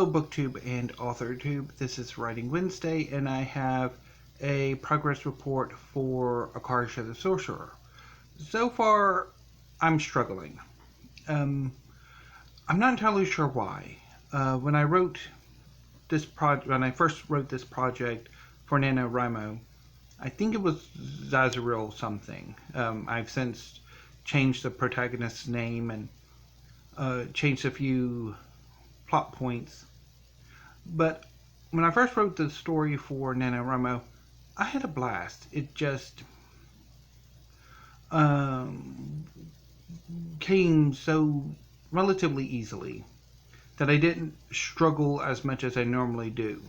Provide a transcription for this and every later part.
Hello BookTube and AuthorTube, this is Writing Wednesday and I have a progress report for Akarsha the Sorcerer. So far, I'm struggling. I'm not entirely sure why. When I first wrote this project for NaNoWriMo, I think it was Zazaril something. I've since changed the protagonist's name and changed a few plot points. But when I first wrote the story for NaNoWriMo, I had a blast. It just came so relatively easily that I didn't struggle as much as I normally do.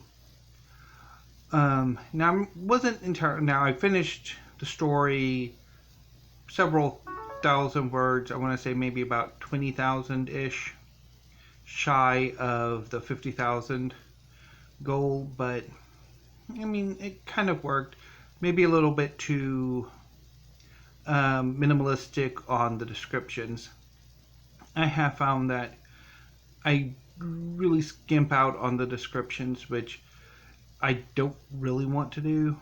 Now I finished the story several thousand words. I want to say maybe about 20,000-ish, shy of the 50,000 goal, but I mean, it kind of worked. Maybe a little bit too minimalistic on the descriptions. I have found that I really skimp out on the descriptions, which I don't really want to do.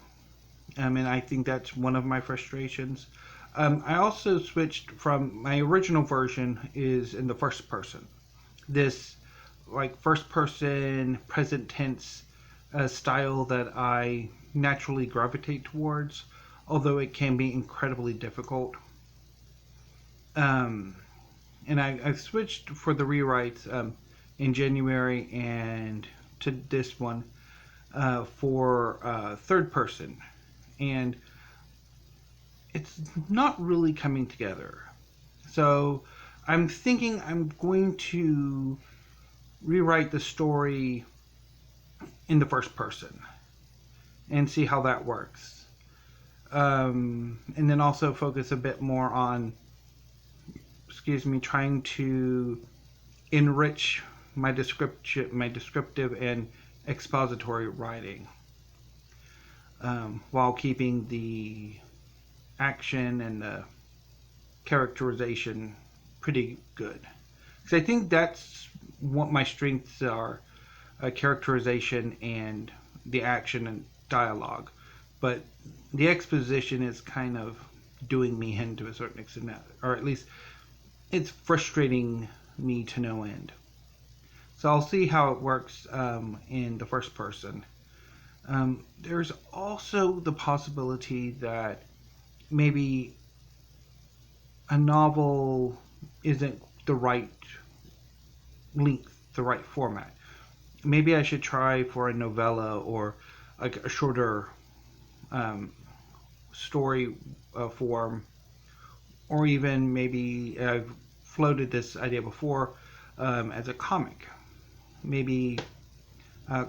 And I think that's one of my frustrations. I also switched from my original version is in the first person. This first person present tense style that I naturally gravitate towards, although it can be incredibly difficult. And I switched for the rewrites in January and to this one for third person, and it's not really coming together. So I'm thinking I'm going to rewrite the story in the first person and see how that works. And then also focus a bit more on, trying to enrich my descriptive and expository writing, while keeping the action and the characterization pretty good. Because I think that's what my strengths are, characterization and the action and dialogue. But the exposition is kind of doing me in to a certain extent, or at least it's frustrating me to no end. So I'll see how it works in the first person. There's also the possibility that maybe a novel isn't the right length, the right format. Maybe I should try for a novella or like a shorter story form, or even maybe I've floated this idea before as a comic. Maybe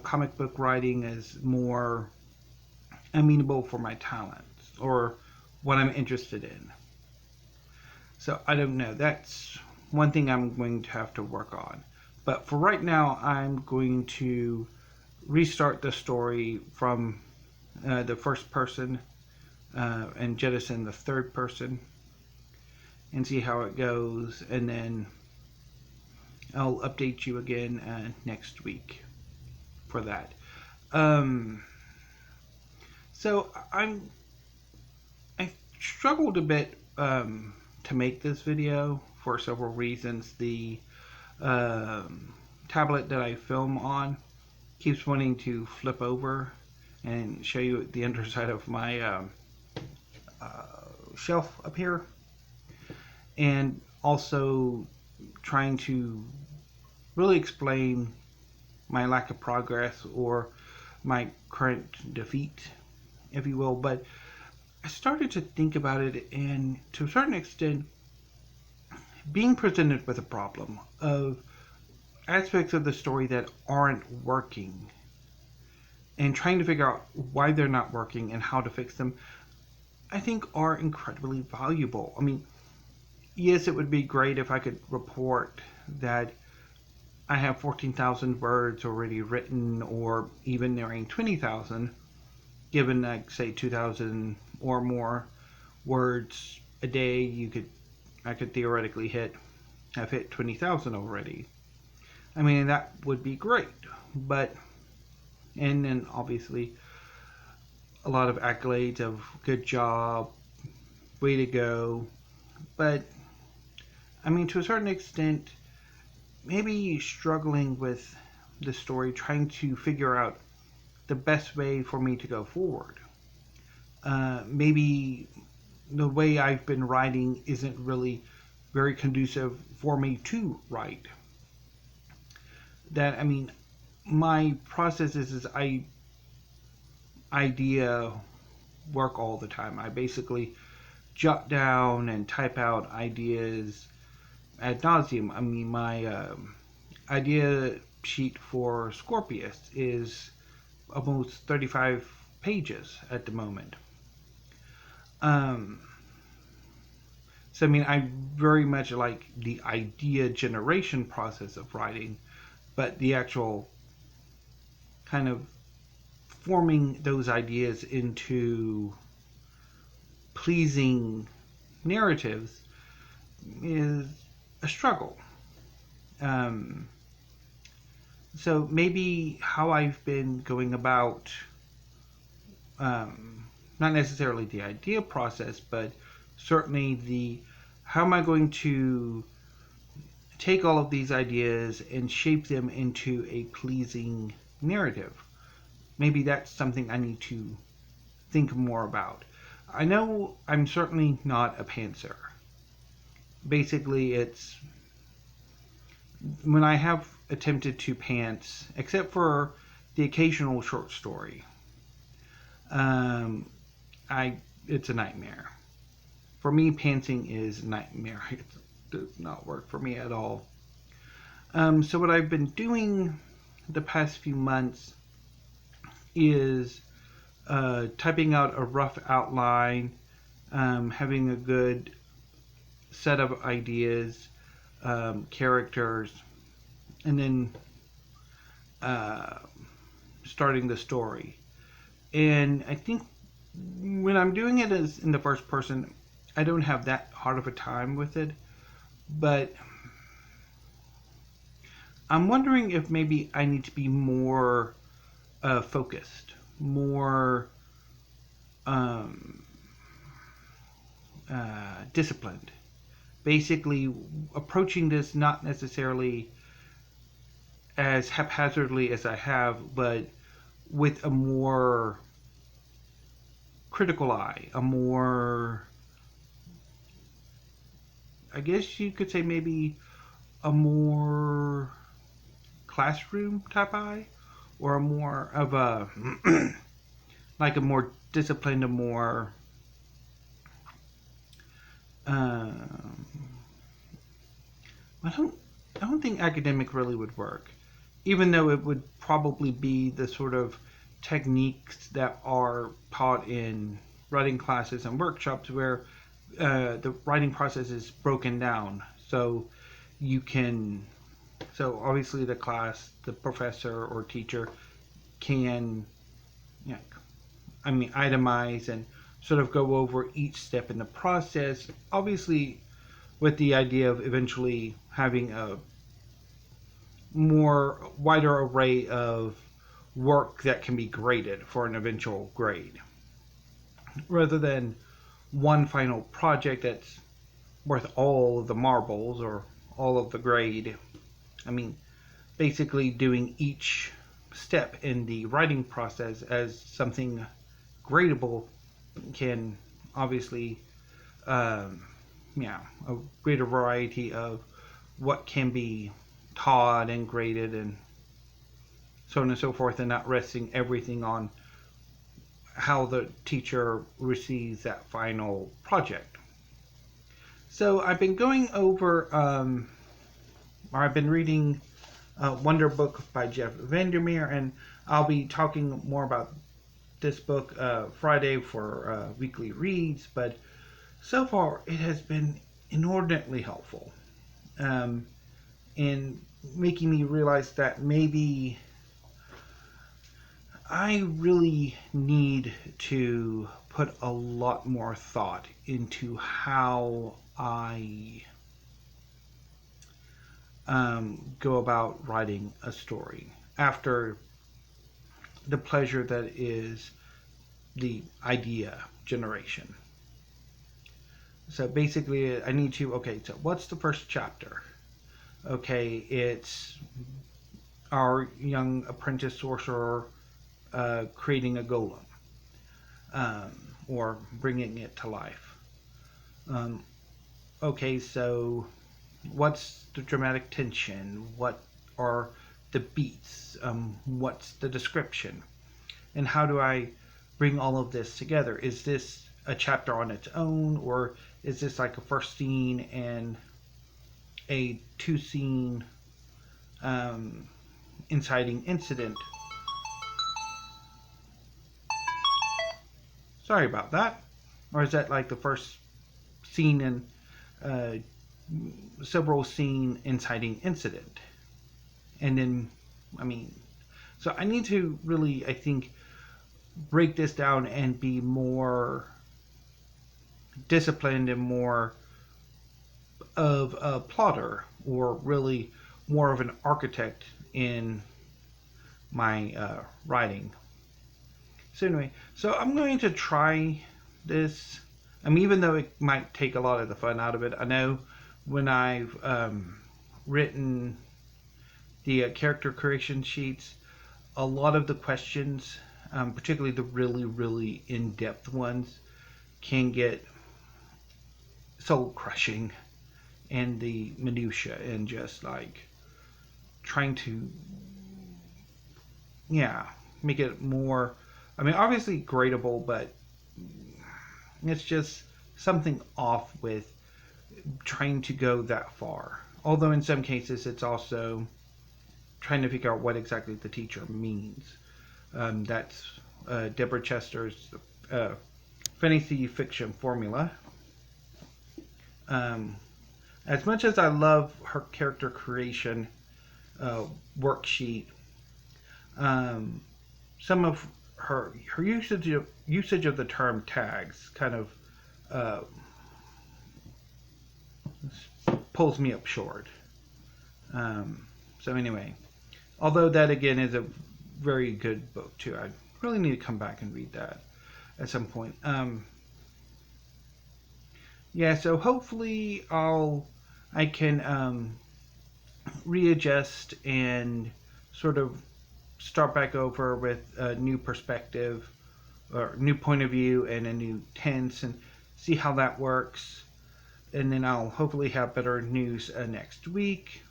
comic book writing is more amenable for my talents or what I'm interested in. So I don't know. That's one thing I'm going to have to work on. But for right now, I'm going to restart the story from the first person and jettison the third person and see how it goes. And then I'll update you again next week for that. So I struggled a bit to make this video for several reasons. The tablet that I film on keeps wanting to flip over and show you the underside of my shelf up here, and also trying to really explain my lack of progress or my current defeat, if you will. But I started to think about it, and to a certain extent, being presented with a problem of aspects of the story that aren't working and trying to figure out why they're not working and how to fix them, I think are incredibly valuable. Yes, it would be great if I could report that I have 14,000 words already written, or even nearing 20,000, given like say 2,000 or more words a day. I could theoretically have hit 20,000 already. I mean, that would be great. But, and then obviously a lot of accolades of good job, way to go. But, I mean, to a certain extent, maybe struggling with the story, trying to figure out the best way for me to go forward. Maybe the way I've been writing isn't really very conducive for me to write. That, I mean, my process is I idea work all the time. I basically jot down and type out ideas ad nauseum. I mean, my idea sheet for Scorpius is almost 35 pages at the moment. Um, so, I mean, I very much like the idea generation process of writing, but the actual kind of forming those ideas into pleasing narratives is a struggle. Um, so maybe how I've been going about, not necessarily the idea process, but certainly the how am I going to take all of these ideas and shape them into a pleasing narrative. Maybe that's something I need to think more about. I know I'm certainly not a pantser. Basically, it's when I have attempted to pants, except for the occasional short story, um, I it's a nightmare. For me, pantsing is a nightmare. It does not work for me at all. So what I've been doing the past few months is typing out a rough outline, having a good set of ideas, characters, and then uh, starting the story. And I think when I'm doing it as in the first person, I don't have that hard of a time with it. But I'm wondering if maybe I need to be more focused, more um, disciplined. Basically, approaching this not necessarily as haphazardly as I have, but with a more critical eye, a more, I guess you could say maybe a more classroom type eye, or a more of a, like a more disciplined, a more, um, I don't, I don't think academic really would work, even though it would probably be the sort of techniques that are taught in writing classes and workshops where the writing process is broken down. So you can, so obviously the class, the professor or teacher can, you know, I mean, itemize and sort of go over each step in the process. Obviously, with the idea of eventually having a more wider array of work that can be graded for an eventual grade, rather than one final project that's worth all of the marbles or all of the grade. I mean, basically doing each step in the writing process as something gradable can obviously, um, yeah, a greater variety of what can be taught and graded and so on and so forth, and not resting everything on how the teacher receives that final project. So I've been going over, or I've been reading Wonder Book by Jeff Vandermeer, and I'll be talking more about this book Friday for weekly reads, but so far it has been inordinately helpful in making me realize that maybe I really need to put a lot more thought into how I go about writing a story after the pleasure that is the idea generation. So basically, I need to, okay, so what's the first chapter? Okay, it's our young apprentice sorcerer creating a golem, or bringing it to life. Okay, so what's the dramatic tension? What are the beats? What's the description? And how do I bring all of this together? Is this a chapter on its own, or is this like a first scene and a two scene inciting incident? Sorry about that. Or is that like the first scene and several scene inciting incident? And then, I mean, so I need to really, I think, break this down and be more disciplined and more of a plotter, or really more of an architect in my writing. So anyway, so I'm going to try this. I mean, even though it might take a lot of the fun out of it, I know when I've written the character creation sheets, a lot of the questions, particularly the really, really in-depth ones, can get soul crushing, and the minutia, and just like trying to, yeah, make it more, I mean, obviously gradable, but it's just something off with trying to go that far. Although in some cases it's also trying to figure out what exactly the teacher means. That's Deborah Chester's fantasy fiction formula. As much as I love her character creation worksheet, some of her usage of the term tags kind of pulls me up short. So anyway, although that again is a very good book too, I really need to come back and read that at some point. Yeah, so hopefully I can readjust and sort of start back over with a new perspective or new point of view and a new tense, and see how that works. And then I'll hopefully have better news next week.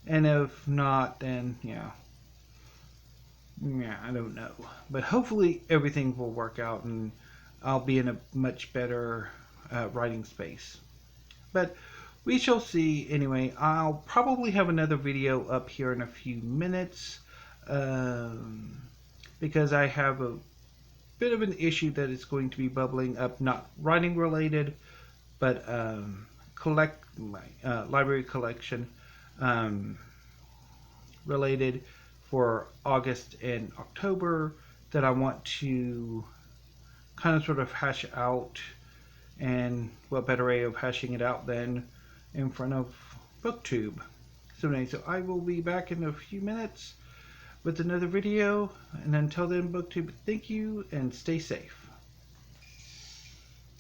And if not, then yeah, I don't know. But hopefully everything will work out and I'll be in a much better writing space. But we shall see. Anyway, I'll probably have another video up here in a few minutes, because I have a bit of an issue that is going to be bubbling up, not writing related, but my library collection related for August and October, that I want to kind of sort of hash out. And what better way of hashing it out than in front of BookTube? So anyway, so I will be back in a few minutes with another video. And until then, BookTube, thank you and stay safe.